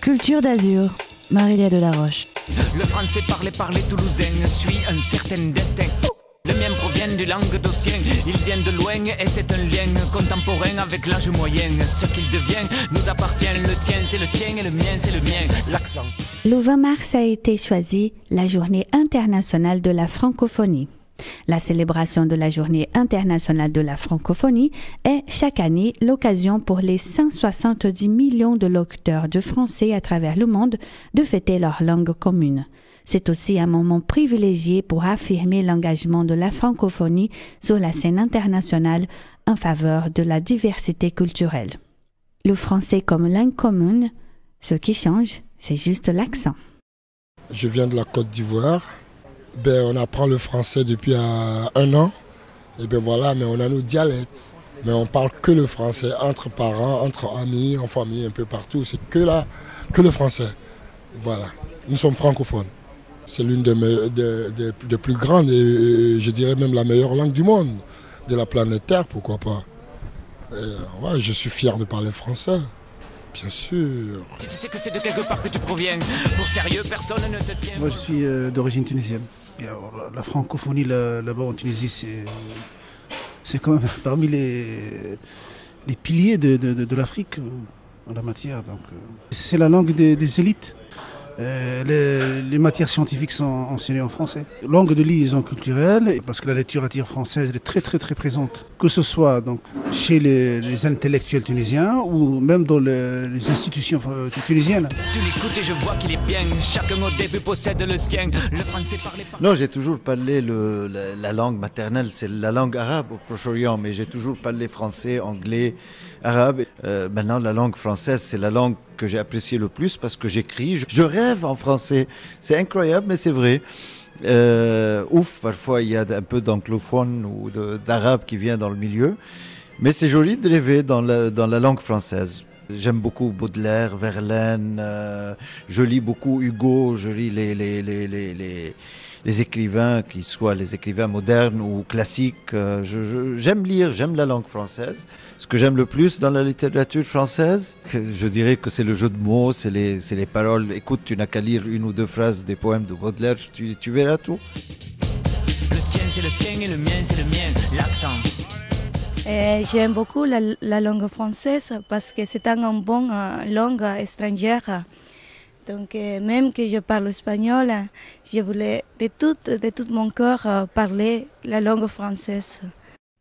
Culture d'Azur, Marília Delaroche. Le français parlé par les Toulousains suit un certain destin. Le mien provient du languedocien, il vient de loin et c'est un lien contemporain avec l'âge moyen. Ce qu'il devient nous appartient, le tien c'est le tien et le mien c'est le mien, l'accent. Le 20 mars a été choisi la Journée internationale de la francophonie. La célébration de la Journée internationale de la francophonie est chaque année l'occasion pour les 170 millions de locuteurs de français à travers le monde de fêter leur langue commune. C'est aussi un moment privilégié pour affirmer l'engagement de la francophonie sur la scène internationale en faveur de la diversité culturelle. Le français comme langue commune, ce qui change, c'est juste l'accent. Je viens de la Côte d'Ivoire. On apprend le français depuis 1 an. Et voilà, mais on a nos dialectes. Mais on parle que le français entre parents, entre amis, en famille, un peu partout. C'est que le français. Voilà. Nous sommes francophones. C'est l'une des plus grandes et je dirais même la meilleure langue du monde, de la planète Terre, pourquoi pas. Ouais, je suis fier de parler français, bien sûr. Si tu sais que c'est de quelque part que tu proviens, pour sérieux, personne ne te tient. Moi, je suis d'origine tunisienne. Et alors, la francophonie là-bas en Tunisie, c'est quand même parmi les piliers de l'Afrique en la matière. Donc, c'est la langue des élites. Les matières scientifiques sont enseignées en français. Langue de liaison culturelle, parce que la littérature française est très très très présente, que ce soit donc chez les intellectuels tunisiens ou même dans les institutions tunisiennes. Tu l'écoutes et je vois qu'il est bien, chacun au début possède le sien, le français parlé par... Non, j'ai toujours parlé la langue maternelle, c'est la langue arabe au Proche-Orient, mais j'ai toujours parlé français, anglais, arabe. Maintenant, la langue française, c'est la langue que j'ai appréciée le plus parce que j'écris, je rêve en français. C'est incroyable, mais c'est vrai. Parfois il y a un peu d'anglophone ou d'arabe qui vient dans le milieu, mais c'est joli de rêver dans la langue française. J'aime beaucoup Baudelaire, Verlaine, je lis beaucoup Hugo, je lis les écrivains, qui soient les écrivains modernes ou classiques. J'aime lire, j'aime la langue française. Ce que j'aime le plus dans la littérature française, je dirais que c'est le jeu de mots, c'est les paroles. Écoute, tu n'as qu'à lire 1 ou 2 phrases des poèmes de Baudelaire, tu verras tout. Le tien c'est le tien et le mien c'est le mien, l'accent. J'aime beaucoup la langue française parce que c'est une bonne langue étrangère. Donc même que je parle espagnol, je voulais de tout mon cœur parler la langue française.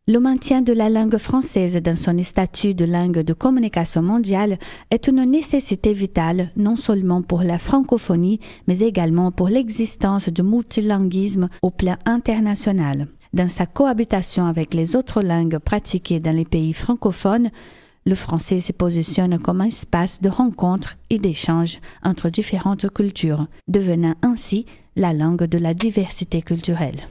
Le maintien de la langue française dans son statut de langue de communication mondiale est une nécessité vitale non seulement pour la francophonie, mais également pour l'existence du multilinguisme au plan international. Dans sa cohabitation avec les autres langues pratiquées dans les pays francophones, le français se positionne comme un espace de rencontre et d'échange entre différentes cultures, devenant ainsi la langue de la diversité culturelle.